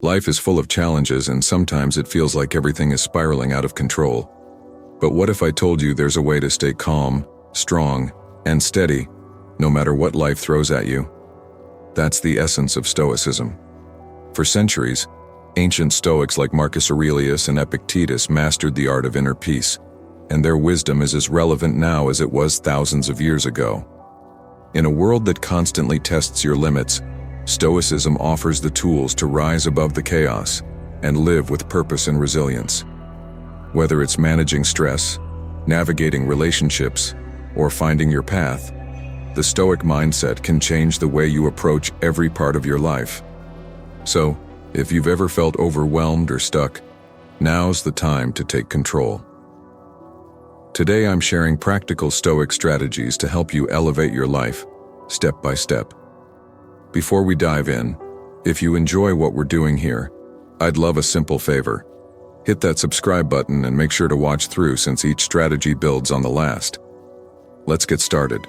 Life is full of challenges, and sometimes it feels like everything is spiraling out of control. But what if I told you there's a way to stay calm, strong, and steady, no matter what life throws at you? That's the essence of Stoicism. For centuries, ancient Stoics like Marcus Aurelius and Epictetus mastered the art of inner peace, and their wisdom is as relevant now as it was thousands of years ago. In a world that constantly tests your limits, Stoicism offers the tools to rise above the chaos and live with purpose and resilience. Whether it's managing stress, navigating relationships, or finding your path, the Stoic mindset can change the way you approach every part of your life. So, if you've ever felt overwhelmed or stuck, now's the time to take control. Today I'm sharing practical Stoic strategies to help you elevate your life, step by step. Before we dive in, if you enjoy what we're doing here, I'd love a simple favor. Hit that subscribe button and make sure to watch through, since each strategy builds on the last. Let's get started.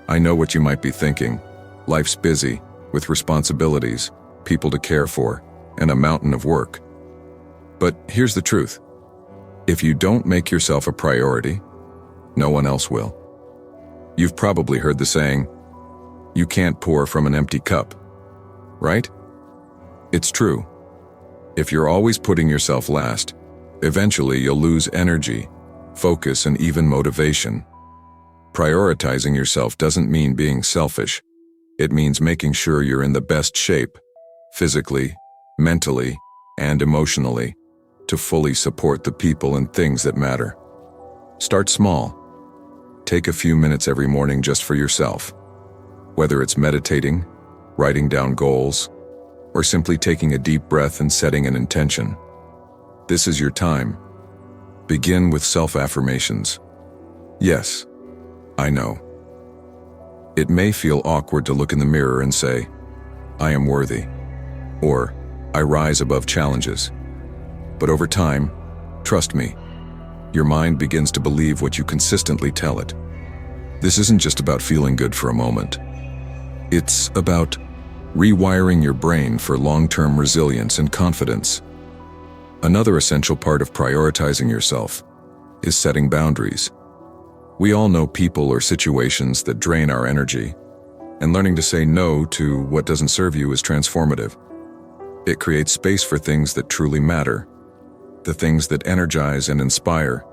I know what you might be thinking. Life's busy, with responsibilities, people to care for, and a mountain of work. But here's the truth. If you don't make yourself a priority, no one else will. You've probably heard the saying, "You can't pour from an empty cup," right? It's true. If you're always putting yourself last, eventually you'll lose energy, focus, and even motivation. Prioritizing yourself doesn't mean being selfish. It means making sure you're in the best shape, physically, mentally, and emotionally, to fully support the people and things that matter. Start small. Take a few minutes every morning just for yourself. Whether it's meditating, writing down goals, or simply taking a deep breath and setting an intention. This is your time. Begin with self-affirmations. Yes, I know. It may feel awkward to look in the mirror and say, "I am worthy," or "I rise above challenges." But over time, trust me, your mind begins to believe what you consistently tell it. This isn't just about feeling good for a moment. It's about rewiring your brain for long-term resilience and confidence. Another essential part of prioritizing yourself is setting boundaries. We all know people or situations that drain our energy, and learning to say no to what doesn't serve you is transformative. It creates space for things that truly matter, the things that energize and inspire.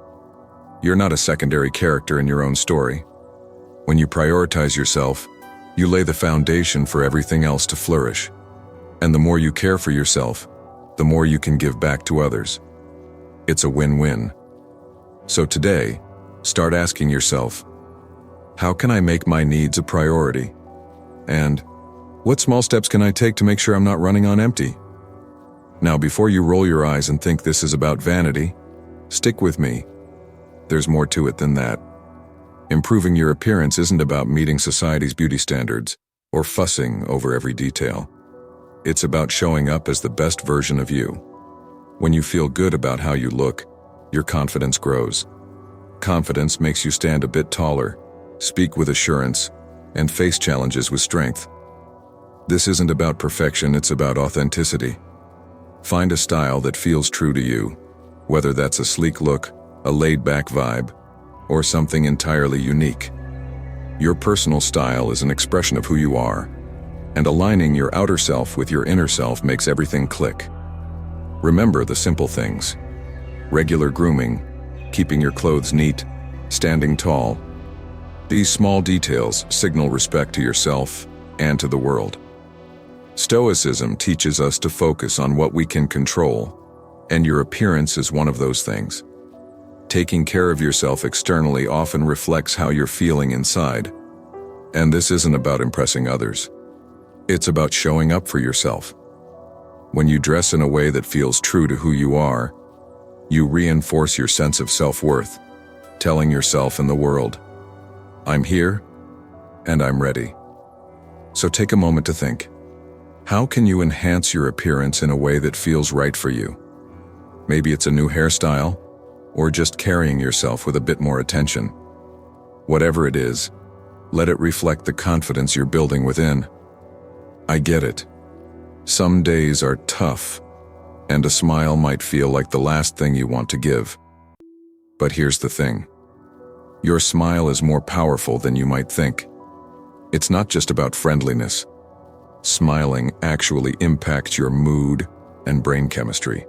You're not a secondary character in your own story. When you prioritize yourself, you lay the foundation for everything else to flourish. And the more you care for yourself, the more you can give back to others. It's a win-win. So today, start asking yourself, how can I make my needs a priority? And what small steps can I take to make sure I'm not running on empty? Now, before you roll your eyes and think this is about vanity, stick with me. There's more to it than that. Improving your appearance isn't about meeting society's beauty standards or fussing over every detail. It's about showing up as the best version of you. When you feel good about how you look, your confidence grows. Confidence makes you stand a bit taller, speak with assurance, and face challenges with strength. This isn't about perfection, it's about authenticity. Find a style that feels true to you, whether that's a sleek look, a laid-back vibe, or something entirely unique. Your personal style is an expression of who you are, and aligning your outer self with your inner self makes everything click. Remember the simple things: regular grooming, keeping your clothes neat, standing tall. These small details signal respect to yourself and to the world. Stoicism teaches us to focus on what we can control, and your appearance is one of those things. Taking care of yourself externally often reflects how you're feeling inside. And this isn't about impressing others. It's about showing up for yourself. When you dress in a way that feels true to who you are, you reinforce your sense of self-worth, telling yourself and the world, "I'm here, and I'm ready." So take a moment to think. How can you enhance your appearance in a way that feels right for you? Maybe it's a new hairstyle, or just carrying yourself with a bit more attention. Whatever it is, let it reflect the confidence you're building within. I get it. Some days are tough, and a smile might feel like the last thing you want to give. But here's the thing. Your smile is more powerful than you might think. It's not just about friendliness. Smiling actually impacts your mood and brain chemistry.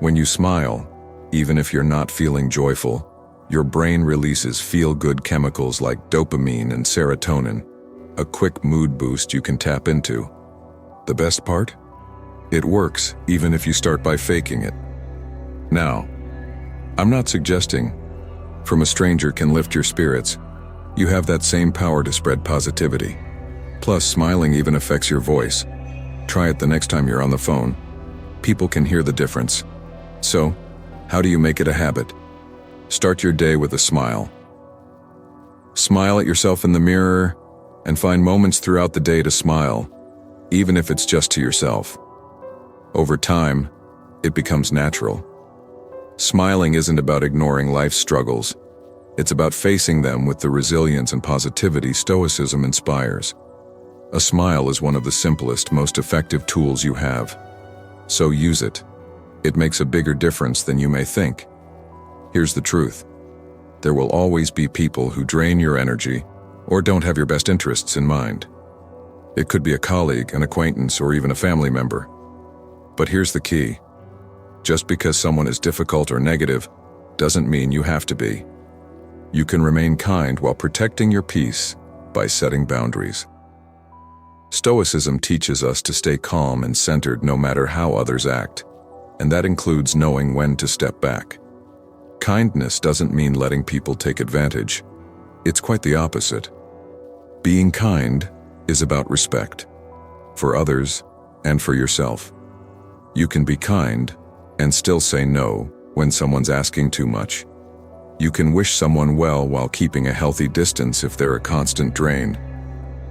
When you smile, even if you're not feeling joyful, your brain releases feel-good chemicals like dopamine and serotonin, a quick mood boost you can tap into. The best part? It works even if you start by faking it. Now, I'm not suggesting from a stranger can lift your spirits. You have that same power to spread positivity. Plus, smiling even affects your voice. Try it the next time you're on the phone. People can hear the difference. So, how do you make it a habit? Start your day with a smile. Smile at yourself in the mirror and find moments throughout the day to smile, even if it's just to yourself. Over time, it becomes natural. Smiling isn't about ignoring life's struggles. It's about facing them with the resilience and positivity Stoicism inspires. A smile is one of the simplest, most effective tools you have. So use it. It makes a bigger difference than you may think. Here's the truth. There will always be people who drain your energy or don't have your best interests in mind. It could be a colleague, an acquaintance, or even a family member. But here's the key. Just because someone is difficult or negative doesn't mean you have to be. You can remain kind while protecting your peace by setting boundaries. Stoicism teaches us to stay calm and centered no matter how others act, and that includes knowing when to step back. Kindness doesn't mean letting people take advantage. It's quite the opposite. Being kind is about respect, for others and for yourself. You can be kind and still say no when someone's asking too much. You can wish someone well while keeping a healthy distance if they're a constant drain.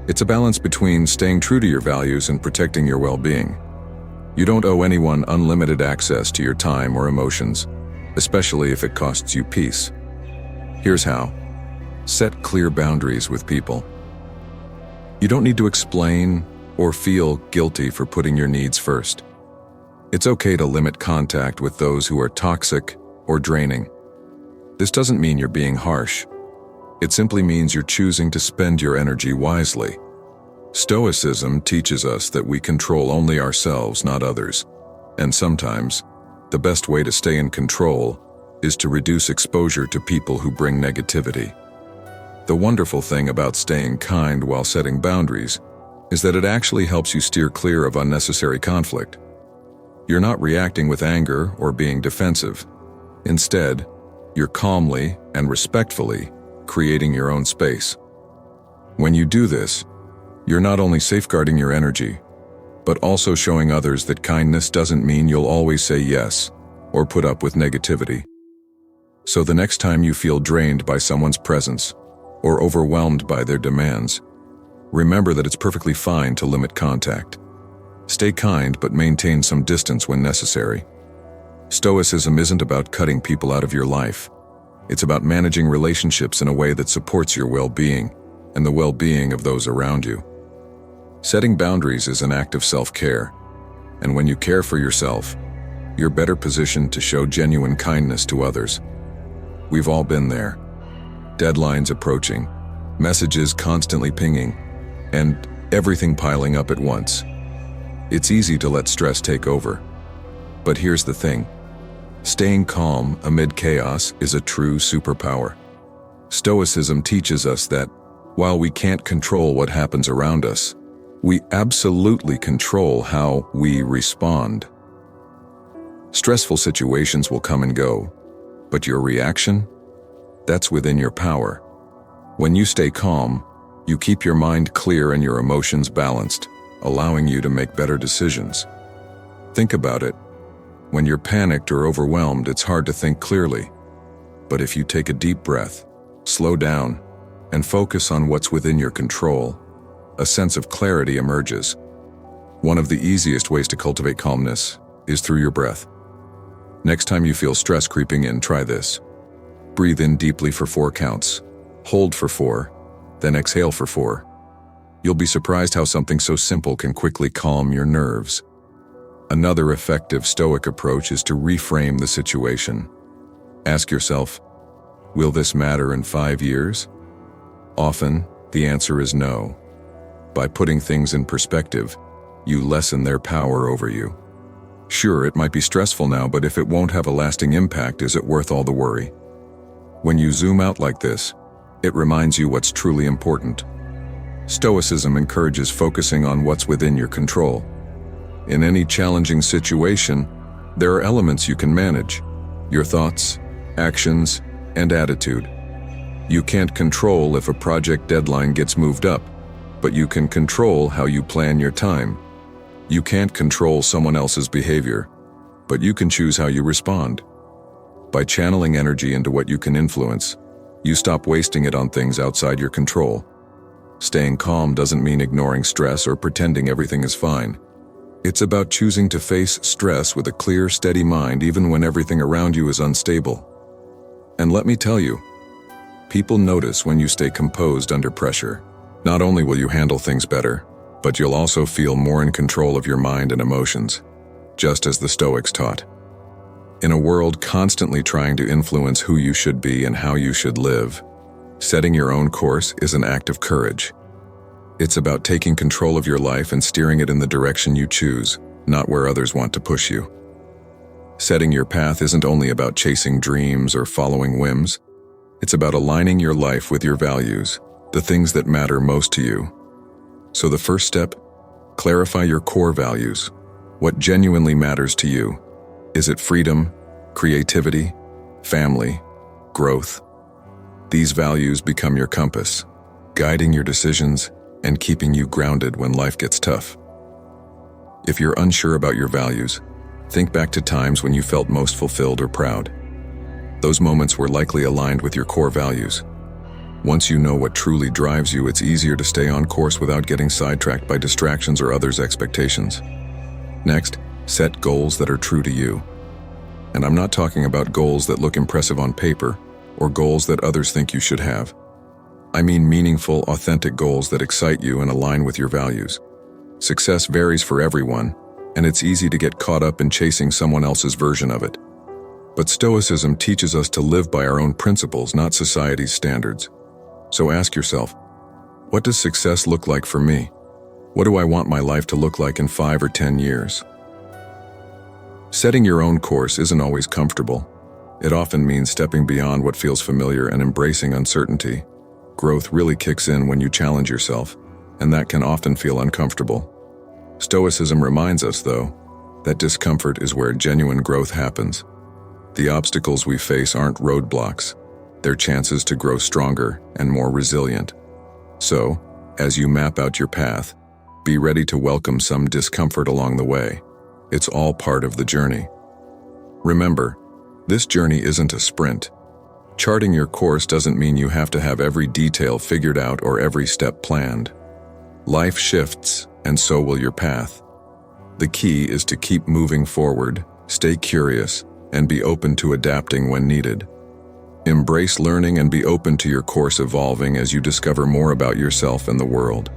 It's a balance between staying true to your values and protecting your well-being. You don't owe anyone unlimited access to your time or emotions, especially if it costs you peace. Here's how. Set clear boundaries with people. You don't need to explain or feel guilty for putting your needs first. It's okay to limit contact with those who are toxic or draining. This doesn't mean you're being harsh. It simply means you're choosing to spend your energy wisely. Stoicism teaches us that we control only ourselves, not others. And sometimes, the best way to stay in control is to reduce exposure to people who bring negativity. The wonderful thing about staying kind while setting boundaries is that it actually helps you steer clear of unnecessary conflict. You're not reacting with anger or being defensive. Instead, you're calmly and respectfully creating your own space. When you do this, you're not only safeguarding your energy, but also showing others that kindness doesn't mean you'll always say yes or put up with negativity. So the next time you feel drained by someone's presence or overwhelmed by their demands, remember that it's perfectly fine to limit contact. Stay kind, but maintain some distance when necessary. Stoicism isn't about cutting people out of your life. It's about managing relationships in a way that supports your well-being and the well-being of those around you. Setting boundaries is an act of self-care, and when you care for yourself, you're better positioned to show genuine kindness to others. We've all been there. Deadlines approaching, messages constantly pinging, and everything piling up at once. It's easy to let stress take over. But here's the thing. Staying calm amid chaos is a true superpower. Stoicism teaches us that, while we can't control what happens around us, we absolutely control how we respond. Stressful situations will come and go, but your reaction? That's within your power. When you stay calm, you keep your mind clear and your emotions balanced, allowing you to make better decisions. Think about it. When you're panicked or overwhelmed, it's hard to think clearly. But if you take a deep breath, slow down, and focus on what's within your control, a sense of clarity emerges. One of the easiest ways to cultivate calmness is through your breath. Next time you feel stress creeping in, try this. Breathe in deeply for 4 counts, hold for 4, then exhale for 4. You'll be surprised how something so simple can quickly calm your nerves. Another effective Stoic approach is to reframe the situation. Ask yourself, will this matter in 5 years? Often, the answer is no. By putting things in perspective, you lessen their power over you. Sure, it might be stressful now, but if it won't have a lasting impact, is it worth all the worry? When you zoom out like this, it reminds you what's truly important. Stoicism encourages focusing on what's within your control. In any challenging situation, there are elements you can manage: your thoughts, actions, and attitude. You can't control if a project deadline gets moved up, but you can control how you plan your time. You can't control someone else's behavior, but you can choose how you respond. By channeling energy into what you can influence, you stop wasting it on things outside your control. Staying calm doesn't mean ignoring stress or pretending everything is fine. It's about choosing to face stress with a clear, steady mind even when everything around you is unstable. And let me tell you, people notice when you stay composed under pressure. Not only will you handle things better, but you'll also feel more in control of your mind and emotions, just as the Stoics taught. In a world constantly trying to influence who you should be and how you should live, setting your own course is an act of courage. It's about taking control of your life and steering it in the direction you choose, not where others want to push you. Setting your path isn't only about chasing dreams or following whims. It's about aligning your life with your values, the things that matter most to you. So the first step, clarify your core values. What genuinely matters to you? Is it freedom, creativity, family, growth? These values become your compass, guiding your decisions and keeping you grounded when life gets tough. If you're unsure about your values, think back to times when you felt most fulfilled or proud. Those moments were likely aligned with your core values. Once you know what truly drives you, it's easier to stay on course without getting sidetracked by distractions or others' expectations. Next, set goals that are true to you. And I'm not talking about goals that look impressive on paper or goals that others think you should have. I mean meaningful, authentic goals that excite you and align with your values. Success varies for everyone, and it's easy to get caught up in chasing someone else's version of it. But Stoicism teaches us to live by our own principles, not society's standards. So ask yourself, what does success look like for me? What do I want my life to look like in 5 or 10 years? Setting your own course isn't always comfortable. It often means stepping beyond what feels familiar and embracing uncertainty. Growth really kicks in when you challenge yourself, and that can often feel uncomfortable. Stoicism reminds us, though, that discomfort is where genuine growth happens. The obstacles we face aren't roadblocks. They're chances to grow stronger and more resilient. So, as you map out your path, be ready to welcome some discomfort along the way. It's all part of the journey. Remember, this journey isn't a sprint. Charting your course doesn't mean you have to have every detail figured out or every step planned. Life shifts, and so will your path. The key is to keep moving forward, stay curious, and be open to adapting when needed. Embrace learning and be open to your course evolving as you discover more about yourself and the world.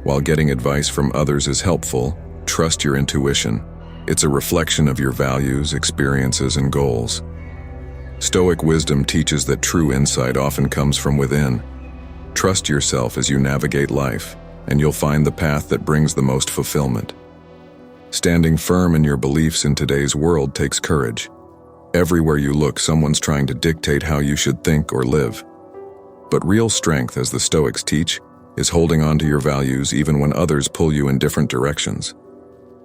While getting advice from others is helpful, trust your intuition. It's a reflection of your values, experiences, and goals. Stoic wisdom teaches that true insight often comes from within. Trust yourself as you navigate life, and you'll find the path that brings the most fulfillment. Standing firm in your beliefs in today's world takes courage. Everywhere you look, someone's trying to dictate how you should think or live. But real strength, as the Stoics teach, is holding on to your values even when others pull you in different directions.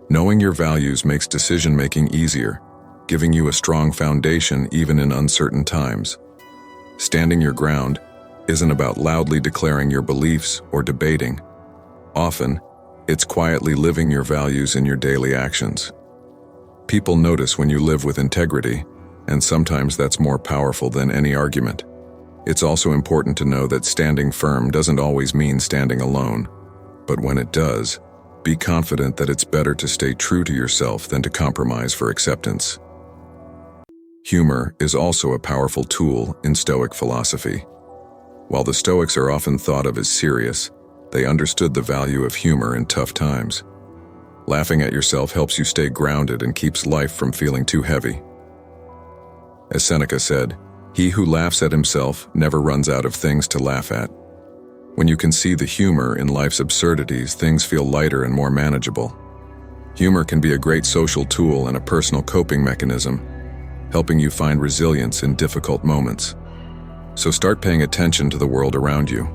Knowing your values makes decision-making easier, giving you a strong foundation even in uncertain times. Standing your ground isn't about loudly declaring your beliefs or debating. Often, it's quietly living your values in your daily actions. People notice when you live with integrity, and sometimes that's more powerful than any argument. It's also important to know that standing firm doesn't always mean standing alone, but when it does, be confident that it's better to stay true to yourself than to compromise for acceptance. Humor is also a powerful tool in Stoic philosophy. While the Stoics are often thought of as serious, They understood the value of humor in tough times. Laughing at yourself helps you stay grounded and keeps life from feeling too heavy. As Seneca said, "He who laughs at himself never runs out of things to laugh at." When you can see the humor in life's absurdities, things feel lighter and more manageable. Humor can be a great social tool and a personal coping mechanism, helping you find resilience in difficult moments. So start paying attention to the world around you.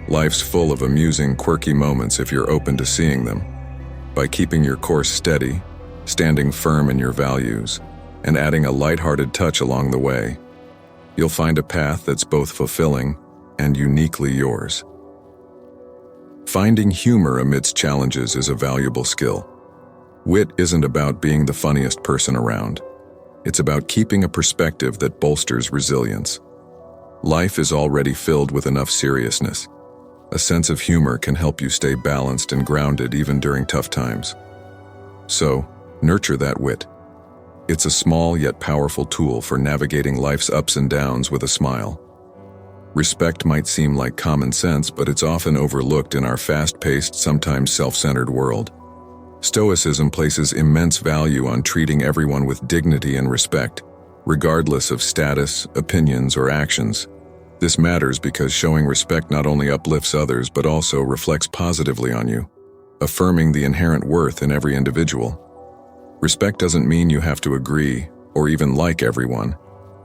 Life's full of amusing, quirky moments if you're open to seeing them. By keeping your course steady, standing firm in your values, and adding a lighthearted touch along the way, you'll find a path that's both fulfilling and uniquely yours. Finding humor amidst challenges is a valuable skill. Wit isn't about being the funniest person around. It's about keeping a perspective that bolsters resilience. Life is already filled with enough seriousness. A sense of humor can help you stay balanced and grounded even during tough times. So, nurture that wit. It's a small yet powerful tool for navigating life's ups and downs with a smile. Respect might seem like common sense, but it's often overlooked in our fast-paced, sometimes self-centered world. Stoicism places immense value on treating everyone with dignity and respect, regardless of status, opinions, or actions. This matters because showing respect not only uplifts others but also reflects positively on you, affirming the inherent worth in every individual. Respect doesn't mean you have to agree or even like everyone.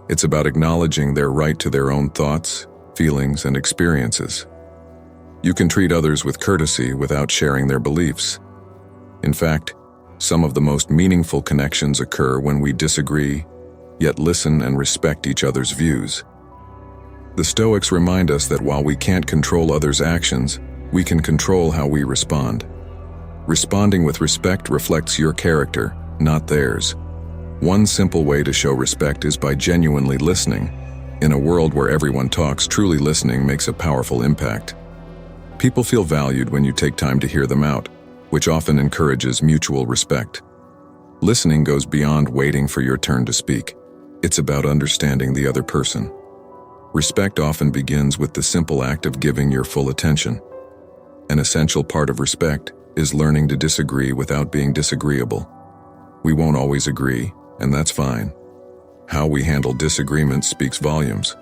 It's about acknowledging their right to their own thoughts, feelings, and experiences. You can treat others with courtesy without sharing their beliefs. In fact, some of the most meaningful connections occur when we disagree, yet listen and respect each other's views. The Stoics remind us that while we can't control others' actions, we can control how we respond. Responding with respect reflects your character, not theirs. One simple way to show respect is by genuinely listening. In a world where everyone talks, truly listening makes a powerful impact. People feel valued when you take time to hear them out, which often encourages mutual respect. Listening goes beyond waiting for your turn to speak. It's about understanding the other person. Respect often begins with the simple act of giving your full attention. An essential part of respect is learning to disagree without being disagreeable. We won't always agree, and that's fine. How we handle disagreements speaks volumes.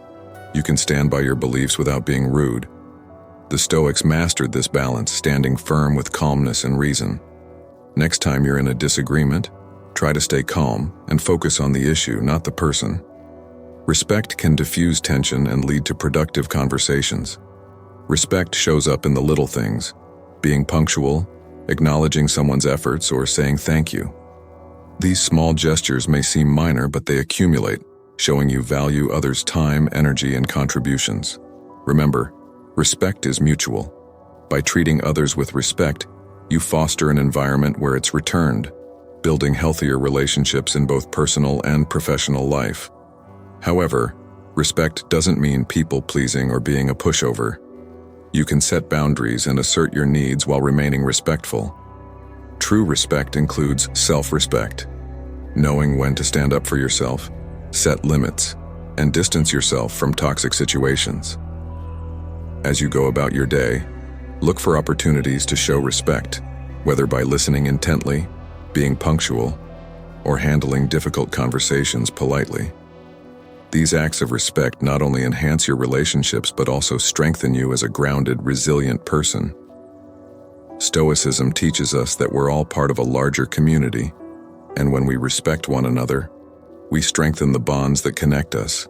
You can stand by your beliefs without being rude. The Stoics mastered this balance, standing firm with calmness and reason. Next time you're in a disagreement, try to stay calm and focus on the issue, not the person. Respect can diffuse tension and lead to productive conversations. Respect shows up in the little things, being punctual, acknowledging someone's efforts, or saying thank you. These small gestures may seem minor, but they accumulate, showing you value others' time, energy, and contributions. Remember, respect is mutual. By treating others with respect, you foster an environment where it's returned, building healthier relationships in both personal and professional life. However, respect doesn't mean people-pleasing or being a pushover. You can set boundaries and assert your needs while remaining respectful. True respect includes self-respect, knowing when to stand up for yourself, set limits, and distance yourself from toxic situations. As you go about your day, look for opportunities to show respect, whether by listening intently, being punctual, or handling difficult conversations politely. These acts of respect not only enhance your relationships but also strengthen you as a grounded, resilient person. Stoicism teaches us that we're all part of a larger community, and when we respect one another, we strengthen the bonds that connect us.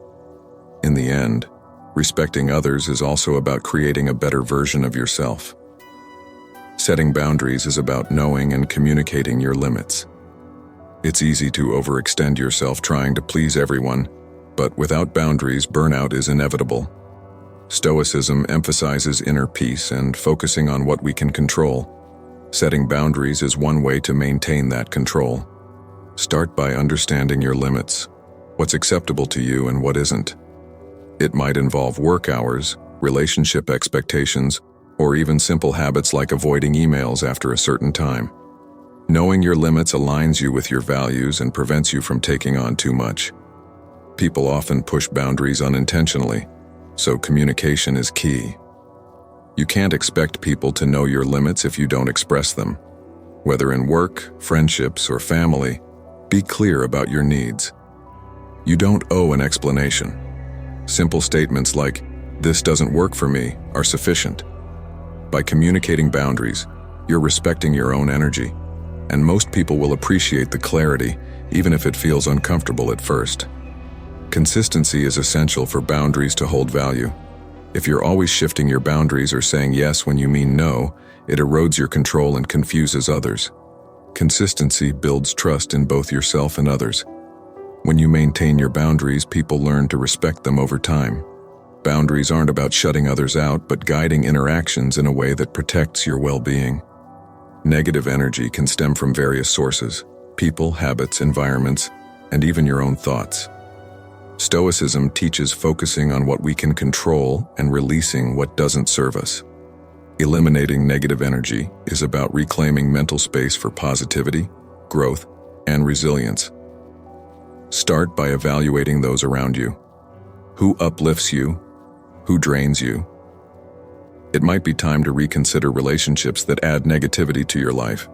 In the end, respecting others is also about creating a better version of yourself. Setting boundaries is about knowing and communicating your limits. It's easy to overextend yourself trying to please everyone, but without boundaries, burnout is inevitable. Stoicism emphasizes inner peace and focusing on what we can control. Setting boundaries is one way to maintain that control. Start by understanding your limits, what's acceptable to you and what isn't. It might involve work hours, relationship expectations, or even simple habits like avoiding emails after a certain time. Knowing your limits aligns you with your values and prevents you from taking on too much. People often push boundaries unintentionally, so communication is key. You can't expect people to know your limits if you don't express them. Whether in work, friendships, or family, be clear about your needs. You don't owe an explanation. Simple statements like, "This doesn't work for me," are sufficient. By communicating boundaries, you're respecting your own energy, and most people will appreciate the clarity, even if it feels uncomfortable at first. Consistency is essential for boundaries to hold value. If you're always shifting your boundaries or saying yes when you mean no, it erodes your control and confuses others. Consistency builds trust in both yourself and others. When you maintain your boundaries, people learn to respect them over time. Boundaries aren't about shutting others out, but guiding interactions in a way that protects your well-being. Negative energy can stem from various sources: people, habits, environments, and even your own thoughts. Stoicism teaches focusing on what we can control and releasing what doesn't serve us. Eliminating negative energy is about reclaiming mental space for positivity, growth, and resilience. Start by evaluating those around you. Who uplifts you? Who drains you? It might be time to reconsider relationships that add negativity to your life.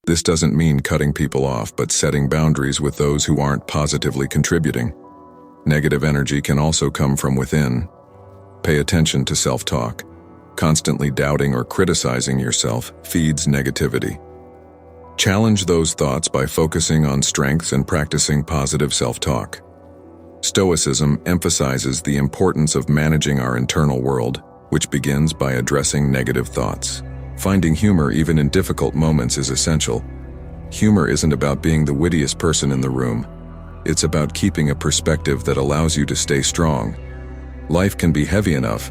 This doesn't mean cutting people off, but setting boundaries with those who aren't positively contributing. Negative energy can also come from within. Pay attention to self-talk. Constantly doubting or criticizing yourself feeds negativity. Challenge those thoughts by focusing on strengths and practicing positive self-talk. Stoicism emphasizes the importance of managing our internal world, which begins by addressing negative thoughts. Finding humor even in difficult moments is essential. Humor isn't about being the wittiest person in the room. It's about keeping a perspective that allows you to stay strong. Life can be heavy enough,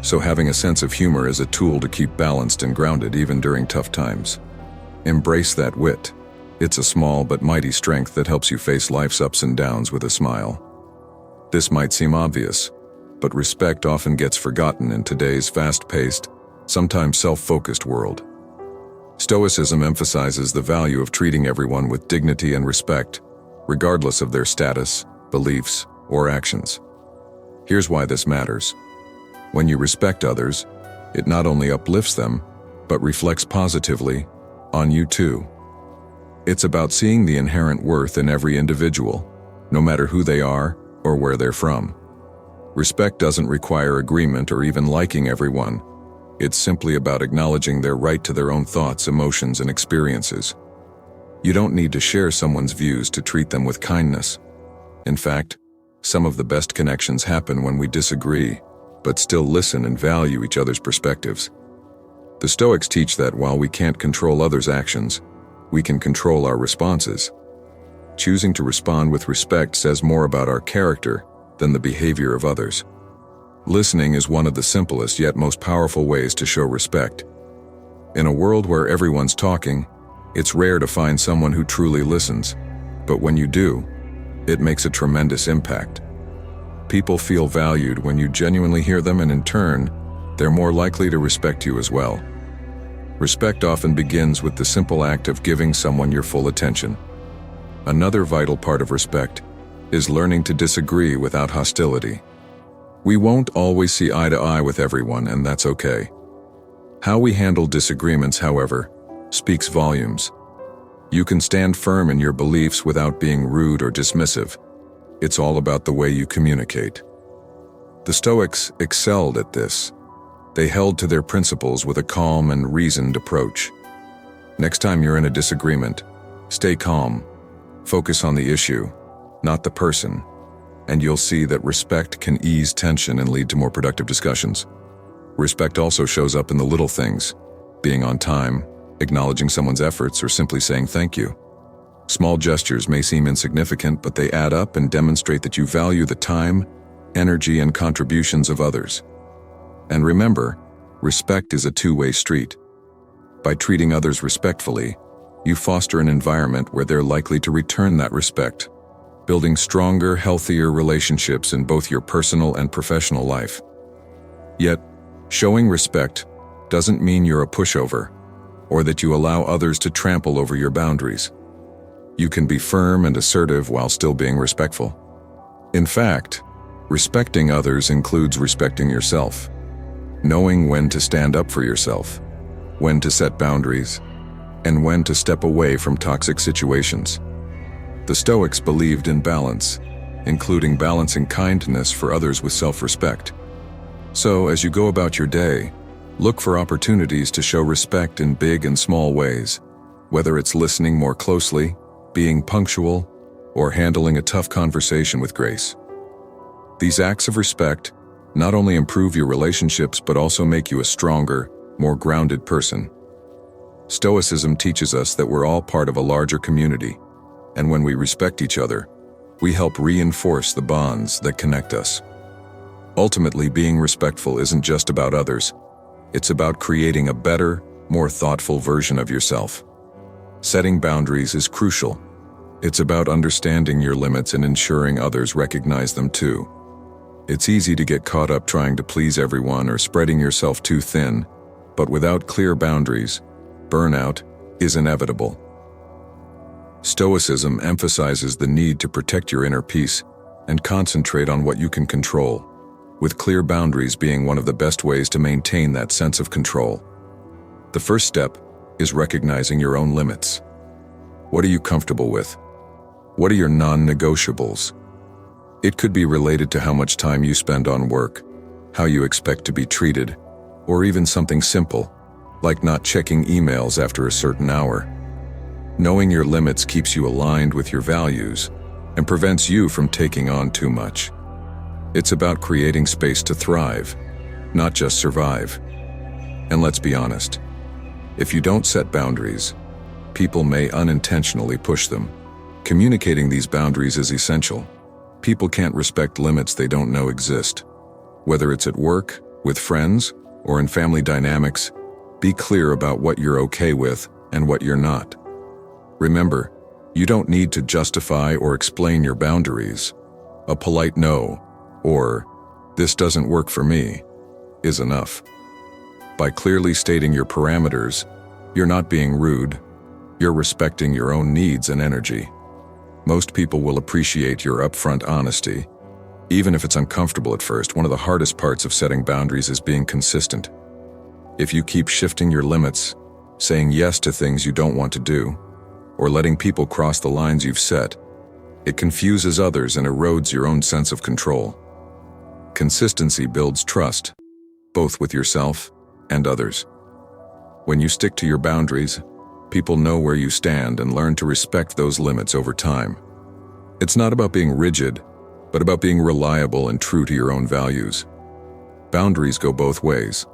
so having a sense of humor is a tool to keep balanced and grounded even during tough times. Embrace that wit. It's a small but mighty strength that helps you face life's ups and downs with a smile. This might seem obvious, but respect often gets forgotten in today's fast-paced, sometimes self-focused world. Stoicism emphasizes the value of treating everyone with dignity and respect, regardless of their status, beliefs, or actions. Here's why this matters. When you respect others, it not only uplifts them, but reflects positively on you too. It's about seeing the inherent worth in every individual, no matter who they are or where they're from. Respect doesn't require agreement or even liking everyone. It's simply about acknowledging their right to their own thoughts, emotions, and experiences. You don't need to share someone's views to treat them with kindness. In fact, some of the best connections happen when we disagree, but still listen and value each other's perspectives. The Stoics teach that while we can't control others' actions, we can control our responses. Choosing to respond with respect says more about our character than the behavior of others. Listening is one of the simplest yet most powerful ways to show respect. In a world where everyone's talking, it's rare to find someone who truly listens, but when you do, it makes a tremendous impact. People feel valued when you genuinely hear them, and in turn, they're more likely to respect you as well. Respect often begins with the simple act of giving someone your full attention. Another vital part of respect is learning to disagree without hostility. We won't always see eye to eye with everyone, and that's okay. How we handle disagreements, however, speaks volumes. You can stand firm in your beliefs without being rude or dismissive. It's all about the way you communicate. The Stoics excelled at this. They held to their principles with a calm and reasoned approach. Next time you're in a disagreement, stay calm. Focus on the issue, not the person, and you'll see that respect can ease tension and lead to more productive discussions. Respect also shows up in the little things: being on time, acknowledging someone's efforts, or simply saying thank you. Small gestures may seem insignificant, but they add up and demonstrate that you value the time, energy, and contributions of others. And remember, respect is a two-way street. By treating others respectfully, you foster an environment where they're likely to return that respect, building stronger, healthier relationships in both your personal and professional life. Yet, showing respect doesn't mean you're a pushover, or that you allow others to trample over your boundaries. You can be firm and assertive while still being respectful. In fact, respecting others includes respecting yourself. knowing when to stand up for yourself, when to set boundaries, and when to step away from toxic situations. The Stoics believed in balance, including balancing kindness for others with self-respect. So, as you go about your day, look for opportunities to show respect in big and small ways, whether it's listening more closely, being punctual, or handling a tough conversation with grace. These acts of respect not only improve your relationships but also make you a stronger, more grounded person. Stoicism teaches us that we're all part of a larger community, and when we respect each other, we help reinforce the bonds that connect us. Ultimately, being respectful isn't just about others, it's about creating a better, more thoughtful version of yourself. Setting boundaries is crucial. It's about understanding your limits and ensuring others recognize them too. It's easy to get caught up trying to please everyone or spreading yourself too thin, but without clear boundaries, burnout is inevitable. Stoicism emphasizes the need to protect your inner peace and concentrate on what you can control, with clear boundaries being one of the best ways to maintain that sense of control. The first step is recognizing your own limits. What are you comfortable with? What are your non-negotiables? It could be related to how much time you spend on work, how you expect to be treated, or even something simple, like not checking emails after a certain hour. Knowing your limits keeps you aligned with your values and prevents you from taking on too much. It's about creating space to thrive, not just survive. And let's be honest, if you don't set boundaries, people may unintentionally push them. Communicating these boundaries is essential. People can't respect limits they don't know exist. Whether it's at work, with friends, or in family dynamics, be clear about what you're okay with and what you're not. Remember, you don't need to justify or explain your boundaries. A polite no, or "this doesn't work for me," is enough. By clearly stating your parameters, you're not being rude, you're respecting your own needs and energy. Most people will appreciate your upfront honesty. Even if it's uncomfortable at first, one of the hardest parts of setting boundaries is being consistent. If you keep shifting your limits, saying yes to things you don't want to do, or letting people cross the lines you've set, it confuses others and erodes your own sense of control. Consistency builds trust, both with yourself and others. When you stick to your boundaries, people know where you stand and learn to respect those limits over time. It's not about being rigid, but about being reliable and true to your own values. Boundaries go both ways.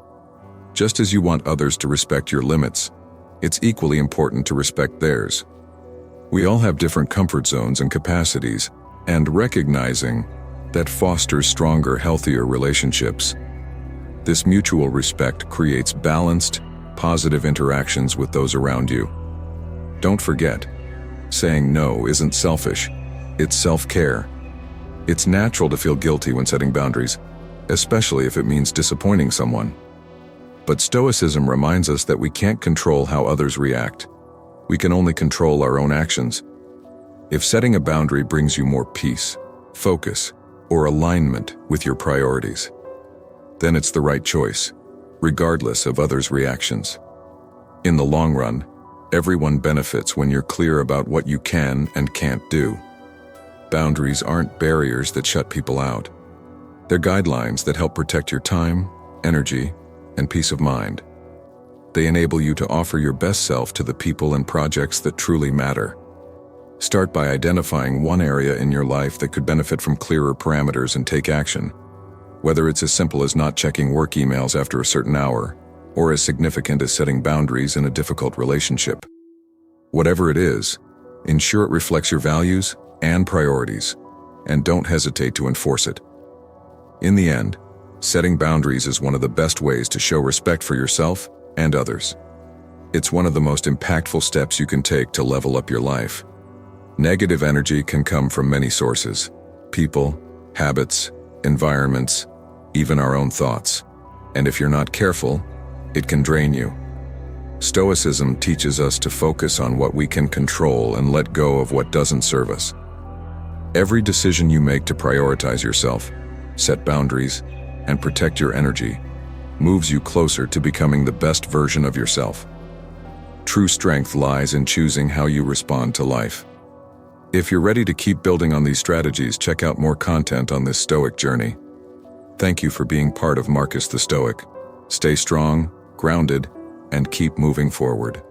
Just as you want others to respect your limits, it's equally important to respect theirs. We all have different comfort zones and capacities, and recognizing that fosters stronger, healthier relationships. This mutual respect creates balanced, positive interactions with those around you. Don't forget, saying no isn't selfish, it's self-care. It's natural to feel guilty when setting boundaries, especially if it means disappointing someone. But Stoicism reminds us that we can't control how others react. We can only control our own actions. If setting a boundary brings you more peace, focus, or alignment with your priorities, then it's the right choice, regardless of others' reactions. In the long run, everyone benefits when you're clear about what you can and can't do. Boundaries aren't barriers that shut people out. They're guidelines that help protect your time, energy, and peace of mind. They enable you to offer your best self to the people and projects that truly matter. Start by identifying one area in your life that could benefit from clearer parameters and take action, whether it's as simple as not checking work emails after a certain hour, or as significant as setting boundaries in a difficult relationship. Whatever it is, ensure it reflects your values and priorities, and don't hesitate to enforce it. In the end, setting boundaries is one of the best ways to show respect for yourself and others. It's one of the most impactful steps you can take to level up your life. Negative energy can come from many sources: people, habits, environments, even our own thoughts. And if you're not careful, it can drain you. Stoicism teaches us to focus on what we can control and let go of what doesn't serve us. Every decision you make to prioritize yourself, set boundaries, and protect your energy moves you closer to becoming the best version of yourself. True strength lies in choosing how you respond to life. If you're ready to keep building on these strategies, check out more content on this Stoic journey. Thank you for being part of Marcus the Stoic. Stay strong, grounded, and keep moving forward.